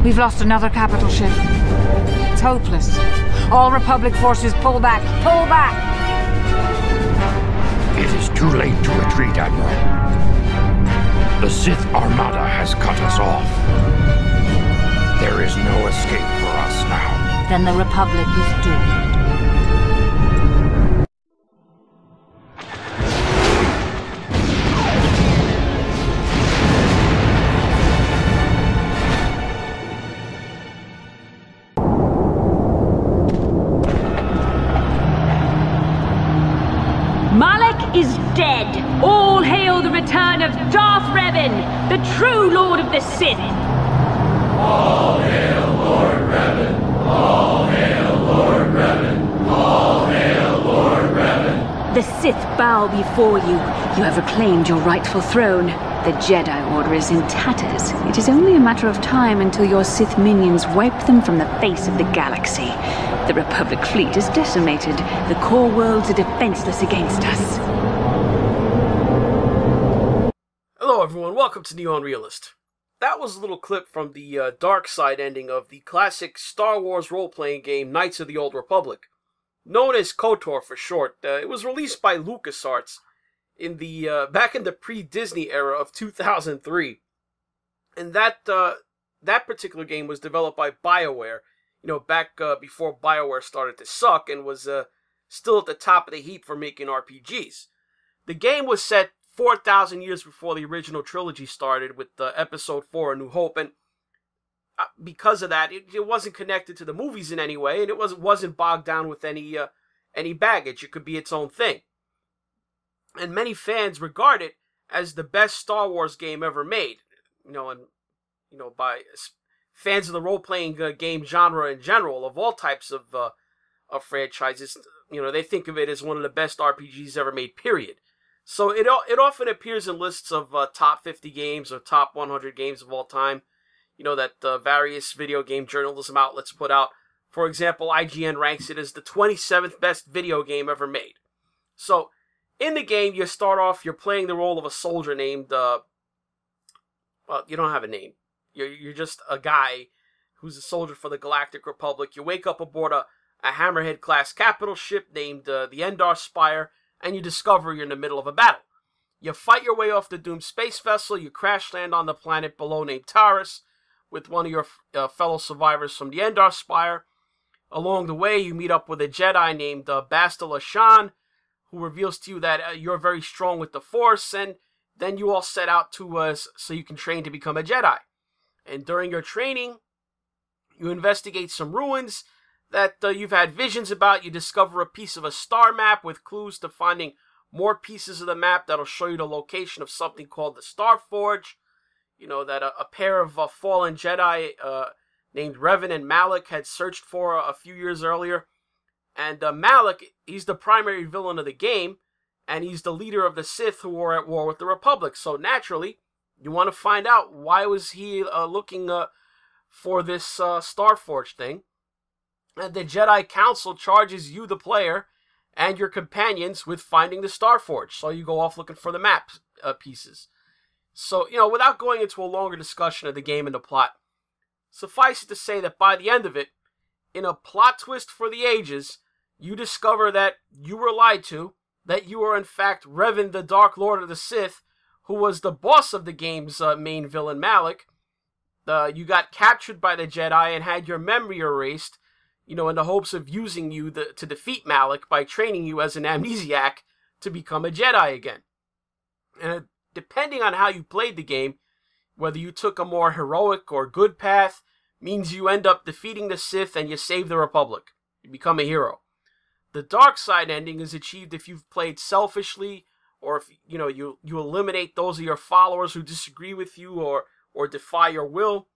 We've lost another capital ship. It's hopeless. All Republic forces, pull back! Pull back! It is too late to retreat, Admiral. The Sith Armada has cut us off. There is no escape for us now. Then the Republic is doomed. Is dead. All hail the return of Darth Revan, the true Lord of the Sith. All hail Lord Revan. All hail Lord Revan. All hail Lord Revan. The Sith bow before you. You have reclaimed your rightful throne. The Jedi Order is in tatters. It is only a matter of time until your Sith minions wipe them from the face of the galaxy. The Republic fleet is decimated. The core worlds are defenseless against us. Hello everyone, welcome to NeoUnrealist. That was a little clip from the dark side ending of the classic Star Wars role-playing game Knights of the Old Republic. Known as KOTOR for short, it was released by LucasArts in the back in the pre-Disney era of 2003. And that particular game was developed by BioWare, you know, back before BioWare started to suck and was still at the top of the heap for making RPGs. The game was set 4,000 years before the original trilogy started with Episode 4, A New Hope, and because of that, it wasn't connected to the movies in any way, and it wasn't bogged down with any baggage. It could be its own thing. And many fans regard it as the best Star Wars game ever made, by fans of the role-playing game genre in general, of all types of franchises. They think of it as one of the best RPGs ever made, period. So it often appears in lists of top 50 games or top 100 games of all time, that various video game journalism outlets put out. For example, IGN ranks it as the 27th best video game ever made. So in the game, you start off, you're playing the role of a soldier named, well, you don't have a name. You're just a guy who's a soldier for the Galactic Republic. You wake up aboard a Hammerhead-class capital ship named the Endar Spire, and you discover you're in the middle of a battle. You fight your way off the doomed space vessel, you crash land on the planet below named Taurus with one of your fellow survivors from the Endar Spire. Along the way, you meet up with a Jedi named Bastila Shan, who reveals to you that you're very strong with the Force, and then you all set out to so you can train to become a Jedi. And during your training, you investigate some ruins that you've had visions about. You discover a piece of a star map with clues to finding more pieces of the map that'll show you the location of something called the Star Forge. That a pair of fallen Jedi named Revan and Malak had searched for a few years earlier. And Malak, he's the primary villain of the game, and he's the leader of the Sith who are at war with the Republic. So naturally, you want to find out why was he looking for this Star Forge thing. And the Jedi Council charges you, the player, and your companions with finding the Star Forge. So you go off looking for the map pieces. So, without going into a longer discussion of the game and the plot, suffice it to say that by the end of it, in a plot twist for the ages, you discover that you were lied to, that you are in fact Revan, the Dark Lord of the Sith, who was the boss of the game's main villain, Malak. You got captured by the Jedi and had your memory erased, in the hopes of using you to defeat Malak by training you as an amnesiac to become a Jedi again. And depending on how you played the game, whether you took a more heroic or good path, means you end up defeating the Sith and you save the Republic. You become a hero. The dark side ending is achieved if you've played selfishly, or if you eliminate those of your followers who disagree with you or defy your will.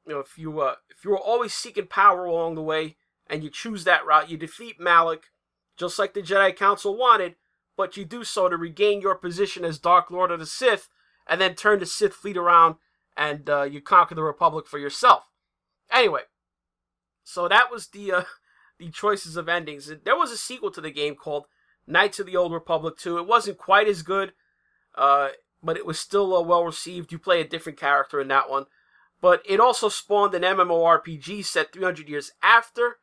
If you were always seeking power along the way, and you choose that route, you defeat Malak, just like the Jedi Council wanted, but you do so to regain your position as Dark Lord of the Sith, and then turn the Sith fleet around, and you conquer the Republic for yourself. Anyway, so that was the choices of endings. There was a sequel to the game called Knights of the Old Republic 2. It wasn't quite as good, but it was still well received. You play a different character in that one. But it also spawned an MMORPG set 300 years after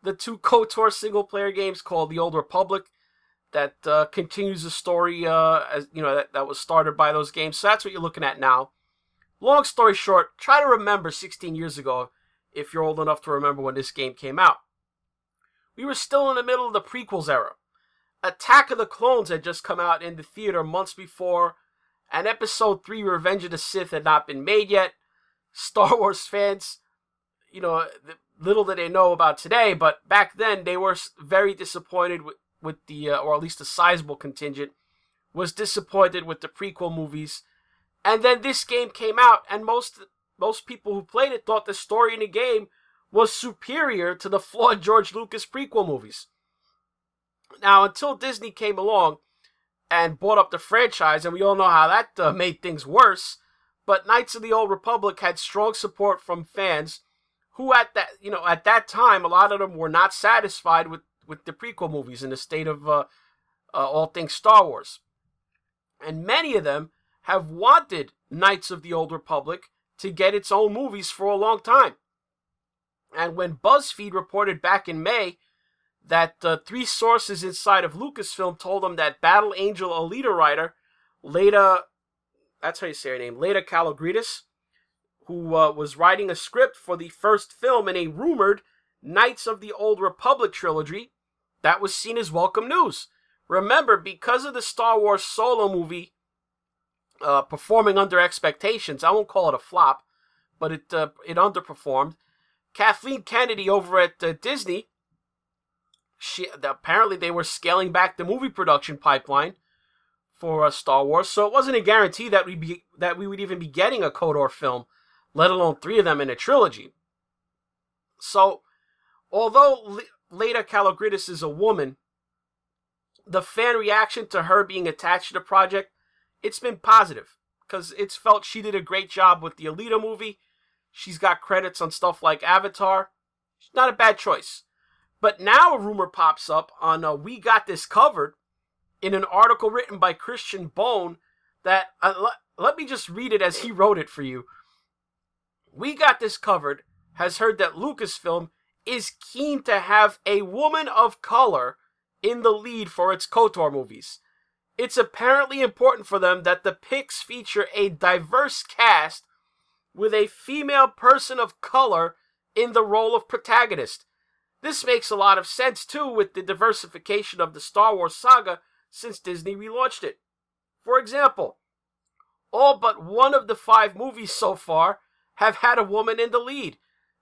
the two KOTOR single-player games called The Old Republic that continues the story as that was started by those games. So that's what you're looking at now. Long story short, try to remember 16 years ago if you're old enough to remember when this game came out. We were still in the middle of the prequels era. Attack of the Clones had just come out in the theater months before, and Episode 3, Revenge of the Sith, had not been made yet. Star Wars fans, little did they know about today, but back then they were very disappointed with the, or at least a sizable contingent, was disappointed with the prequel movies. And then this game came out, and most people who played it thought the story in the game was superior to the flawed George Lucas prequel movies. Now, until Disney came along and bought up the franchise, and we all know how that made things worse, but Knights of the Old Republic had strong support from fans who at that time, a lot of them were not satisfied with the prequel movies in the state of all things Star Wars. And many of them have wanted Knights of the Old Republic to get its own movies for a long time. And when BuzzFeed reported back in May that 3 sources inside of Lucasfilm told them that Battle Angel Alita writer, that's how you say her name, Leda Calogridis, who was writing a script for the first film in a rumored Knights of the Old Republic trilogy, that was seen as welcome news. Remember, because of the Star Wars Solo movie performing under expectations, I won't call it a flop, but it underperformed, Kathleen Kennedy over at Disney, apparently they were scaling back the movie production pipeline for Star Wars, so it wasn't a guarantee that we would even be getting a KOTOR film, let alone 3 of them in a trilogy. So, although Leda Calogridis is a woman, the fan reaction to her being attached to the project, it's been positive, because it's felt she did a great job with the Alita movie. She's got credits on stuff like Avatar. She's not a bad choice. But now a rumor pops up on We Got This Covered in an article written by Christian Bone that, let me just read it as he wrote it for you. We Got This Covered has heard that Lucasfilm is keen to have a woman of color in the lead for its KOTOR movies. It's apparently important for them that the pics feature a diverse cast with a female person of color in the role of protagonist. This makes a lot of sense, too, with the diversification of the Star Wars saga since Disney relaunched it. For example, all but one of the 5 movies so far have had a woman in the lead.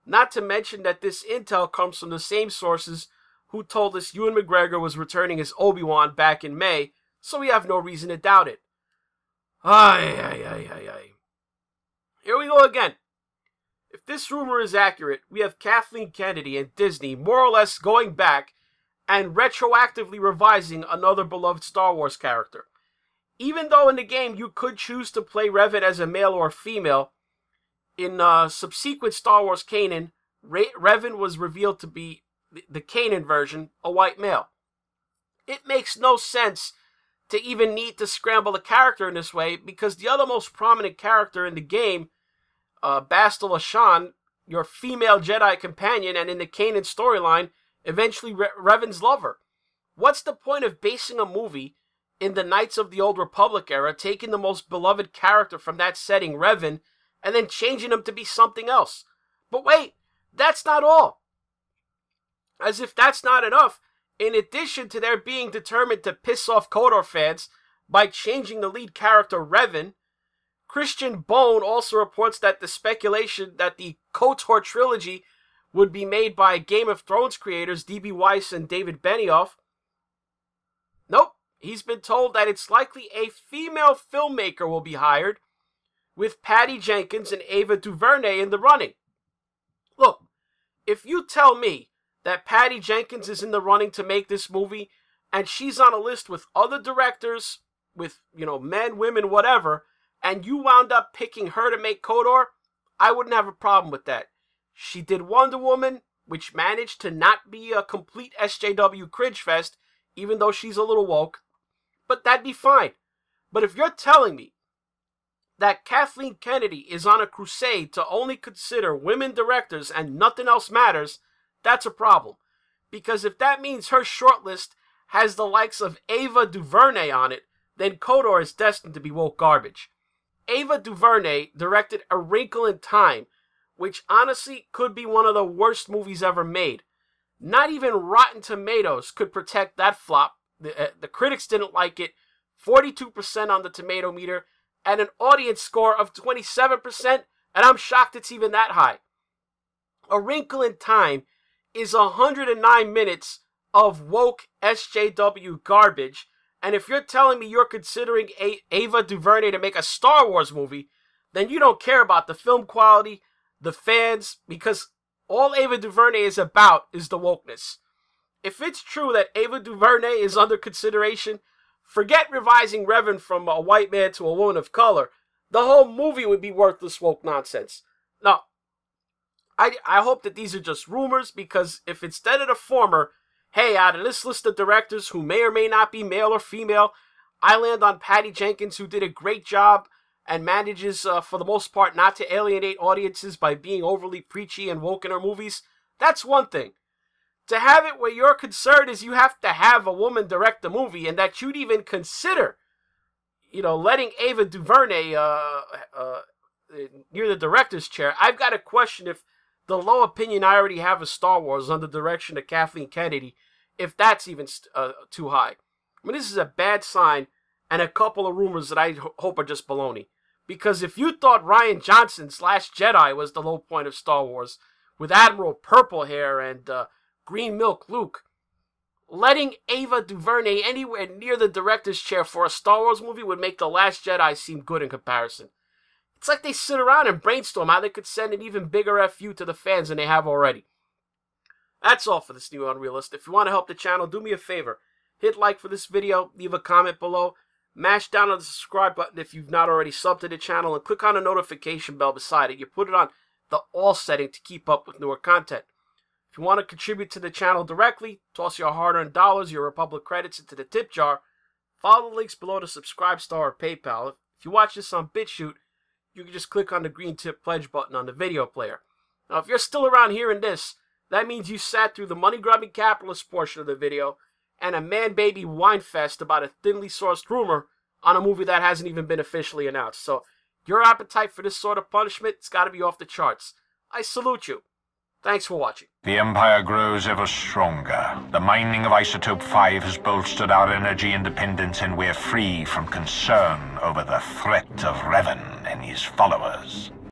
Not to mention that this intel comes from the same sources who told us Ewan McGregor was returning as Obi-Wan back in May, so we have no reason to doubt it. Here we go again. If this rumor is accurate, we have Kathleen Kennedy and Disney more or less going back and retroactively revising another beloved Star Wars character. Even though in the game you could choose to play Revan as a male or female, in subsequent Star Wars canon, Revan was revealed to be, the canon version, a white male. It makes no sense to even need to scramble the character in this way, because the other most prominent character in the game, Bastila Shan, your female Jedi companion, and in the canon storyline, eventually Revan's lover. What's the point of basing a movie in the Knights of the Old Republic era, taking the most beloved character from that setting, Revan, and then changing him to be something else? But wait, that's not all. As if that's not enough, in addition to their being determined to piss off KOTOR fans by changing the lead character Revan, Christian Bone also reports that the speculation that the KOTOR trilogy would be made by Game of Thrones creators D.B. Weiss and David Benioff. Nope, he's been told that it's likely a female filmmaker will be hired, with Patty Jenkins and Ava Duvernay in the running. Look, if you tell me that Patty Jenkins is in the running to make this movie, and she's on a list with other directors, with, men, women, whatever, and you wound up picking her to make KOTOR, I wouldn't have a problem with that. She did Wonder Woman, which managed to not be a complete SJW cringe fest, even though she's a little woke, but that'd be fine. But if you're telling me that Kathleen Kennedy is on a crusade to only consider women directors and nothing else matters, that's a problem. Because if that means her shortlist has the likes of Ava Duvernay on it, then KOTOR is destined to be woke garbage. Ava Duvernay directed A Wrinkle in Time, which honestly could be one of the worst movies ever made. Not even Rotten Tomatoes could protect that flop. The critics didn't like it. 42% on the tomato meter, and an audience score of 27%, and I'm shocked it's even that high. A Wrinkle in Time is 109 minutes of woke SJW garbage, and if you're telling me you're considering Ava Duvernay to make a Star Wars movie, then you don't care about the film quality, the fans, because all Ava Duvernay is about is the wokeness. If it's true that Ava Duvernay is under consideration, forget revising Revan from a white man to a woman of color. The whole movie would be worthless woke nonsense. No, I hope that these are just rumors, because if instead of the former, hey, out of this list of directors who may or may not be male or female, I land on Patty Jenkins, who did a great job and manages, for the most part, not to alienate audiences by being overly preachy and woke in her movies, that's one thing. To have it where your concern is you have to have a woman direct the movie, and that you'd even consider, letting Ava Duvernay near the director's chair, I've got to question if the low opinion I already have of Star Wars under the direction of Kathleen Kennedy, if that's even too high. I mean, this is a bad sign, and a couple of rumors that I hope are just baloney. Because if you thought Rian Johnson's Last Jedi was the low point of Star Wars, with Admiral Purple Hair and Green Milk Luke, letting Ava Duvernay anywhere near the director's chair for a Star Wars movie would make The Last Jedi seem good in comparison. It's like they sit around and brainstorm how they could send an even bigger FU to the fans than they have already. That's all for this New Unrealist. If you want to help the channel, do me a favor. Hit like for this video, leave a comment below, mash down on the subscribe button if you've not already subbed to the channel, and click on the notification bell beside it. You put it on the all setting to keep up with newer content. If you want to contribute to the channel directly, toss your hard-earned dollars, your Republic credits into the tip jar. Follow the links below to Subscribe Star or PayPal. If you watch this on BitChute, you can just click on the green tip pledge button on the video player. Now, if you're still around hearing this, that means you sat through the money-grubbing capitalist portion of the video and a man-baby wine fest about a thinly sourced rumor on a movie that hasn't even been officially announced. So, your appetite for this sort of punishment, it's got to be off the charts. I salute you. Thanks for watching. The Empire grows ever stronger. The mining of Isotope 5 has bolstered our energy independence, and we're free from concern over the threat of Revan and his followers.